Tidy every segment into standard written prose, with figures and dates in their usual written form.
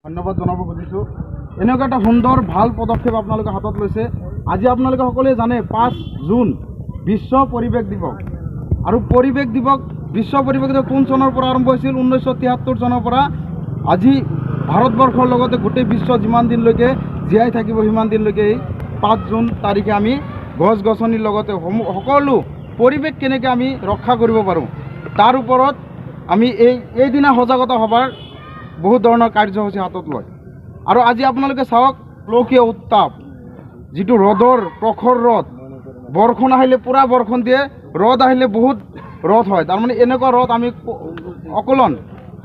ধন্যবাদ জনাব খুজিছোঁ। এনেকুৱা এটা সুন্দৰ ভাল পদক্ষেপ আপোনালোকে হাতত লৈছে। আজি আপোনালোকে সকলোৱে জানে 5 জুন বিশ্ব পৰিৱেশ দিৱস। আৰু পৰিৱেশ দিৱস বিশ্ব পৰিৱেশ দিৱস কোন চনৰ পৰা আৰম্ভ হৈছিল? 1973 চনৰ পৰা। আজি ভাৰতবৰ্ষৰ লগতে গোটেই বিশ্ব যিমান দিনলৈকে জীয়াই থাকিব সিমান দিনলৈকে এই 5 জুন তাৰিখে আমি গছ গছনিৰ লগতে সকলো পৰিৱেশ কেনেকৈ আমি ৰক্ষা কৰিব পাৰোঁ তাৰ ওপৰত আমি এইদিনা সজাগতা সভাৰ বহুত ধৰণৰ কাৰ্যসূচী হাতত লয়। আৰু আজি আপোনালোকে চাওক, গোলকীয় উত্তাপ, যিটো ৰ'দৰ প্ৰখৰ ৰ'দ, বৰষুণ আহিলে পূৰা বৰষুণ দিয়ে, ৰ'দ আহিলে বহুত ৰ'দ হয়। তাৰমানে এনেকুৱা ৰ'দ আমি অকলন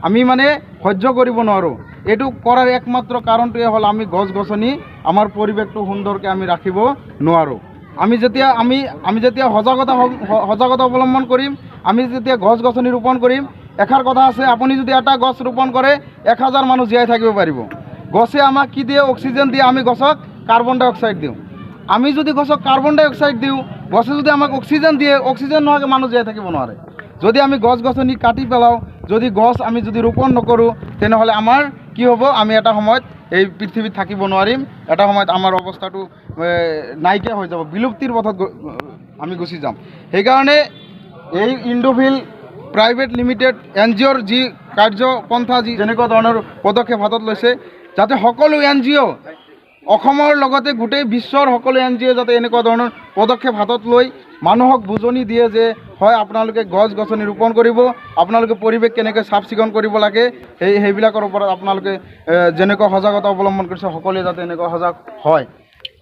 আমি মানে সহ্য কৰিব নোৱাৰোঁ। এইটো কৰাৰ একমাত্ৰ কাৰণটোৱে হ'ল আমি গছ গছনি আমাৰ পৰিৱেশটো সুন্দৰকৈ আমি ৰাখিব নোৱাৰোঁ। আমি যেতিয়া সজাগতা অৱলম্বন কৰিম, আমি যেতিয়া গছ গছনি ৰোপণ কৰিম, এষাৰ কথা আছে, আপুনি যদি এটা গছ ৰোপণ কৰে 1000 মানুহ জীয়াই থাকিব পাৰিব। গছে আমাক কি দিয়ে? অক্সিজেন দিয়ে। আমি গছক কাৰ্বন ডাই অক্সাইড দিওঁ। আমি যদি গছক কাৰ্বন ডাই অক্সাইড দিওঁ, গছে যদি আমাক অক্সিজেন দিয়ে, অক্সিজেন নোহোৱাকৈ মানুহ জীয়াই থাকিব নোৱাৰে। যদি আমি গছ গছনি কাটি পেলাওঁ, যদি গছ আমি যদি ৰোপণ নকৰোঁ, তেনেহ'লে আমাৰ কি হ'ব? আমি এটা সময়ত এই পৃথিৱীত থাকিব নোৱাৰিম। এটা সময়ত আমাৰ অৱস্থাটো নাইকিয়া হৈ যাব, বিলুপ্তিৰ পথত আমি গুচি যাম। সেইকাৰণে এই ইণ্ডোভিল প্ৰাইভেট লিমিটেড NGOৰ যি কাৰ্যপন্থা, যেনেকুৱা ধৰণৰ পদক্ষেপ হাতত লৈছে, যাতে সকলো NGO অসমৰ লগতে গোটেই বিশ্বৰ সকলো NGO যাতে এনেকুৱা ধৰণৰ পদক্ষেপ হাতত লৈ মানুহক বুজনি দিয়ে যে হয়, আপোনালোকে গছ গছনি ৰোপণ কৰিব, আপোনালোকে পৰিৱেশ কেনেকৈ চাফ চিকুণ কৰিব লাগে, সেইবিলাকৰ ওপৰত আপোনালোকে যেনেকুৱা সজাগতা অৱলম্বন কৰিছে, সকলোৱে যাতে এনেকুৱা সজাগ হয়।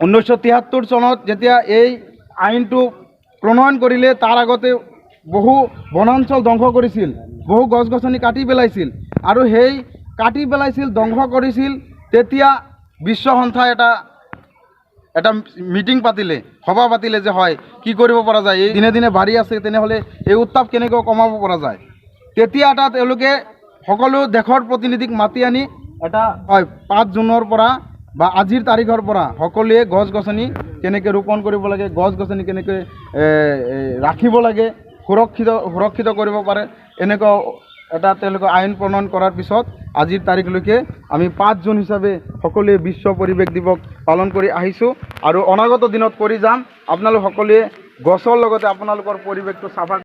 1973 চনত যেতিয়া এই আইনটো প্ৰণয়ন কৰিলে, তাৰ আগতে বহু বনাঞ্চল ধ্বংস কৰিছিল, বহু গছ গছনি কাটি পেলাইছিল। আৰু সেই কাটি পেলাইছিল, ধ্বংস কৰিছিল, তেতিয়া বিশ্ব সংস্থাই এটা মিটিং পাতিলে, সভা পাতিলে যে হয়, কি কৰিব পৰা যায়, এই দিনে দিনে বাঢ়ি আছে, তেনেহ'লে এই উত্তাপ কেনেকৈ কমাব পৰা যায়। তেতিয়া তেওঁলোকে সকলো দেশৰ প্ৰতিনিধিক মাতি আনি এটা 5 জুনৰ পৰা বা আজিৰ তাৰিখৰ পৰা সকলোৱে গছ গছনি কেনেকৈ ৰোপণ কৰিব লাগে, গছ গছনি কেনেকৈ ৰাখিব লাগে, সুৰক্ষিত কৰিব পাৰে, এনেকুৱা এটা তেওঁলোকে আইন প্ৰণয়ন কৰাৰ পিছত আজিৰ তাৰিখলৈকে আমি 5 জুন হিচাপে সকলোৱে বিশ্ব পৰিৱেশ দিৱস পালন কৰি আহিছোঁ। আৰু অনাগত দিনত কৰি যাম। আপোনালোক সকলোৱে গছৰ লগতে আপোনালোকৰ পৰিৱেশটো চাফা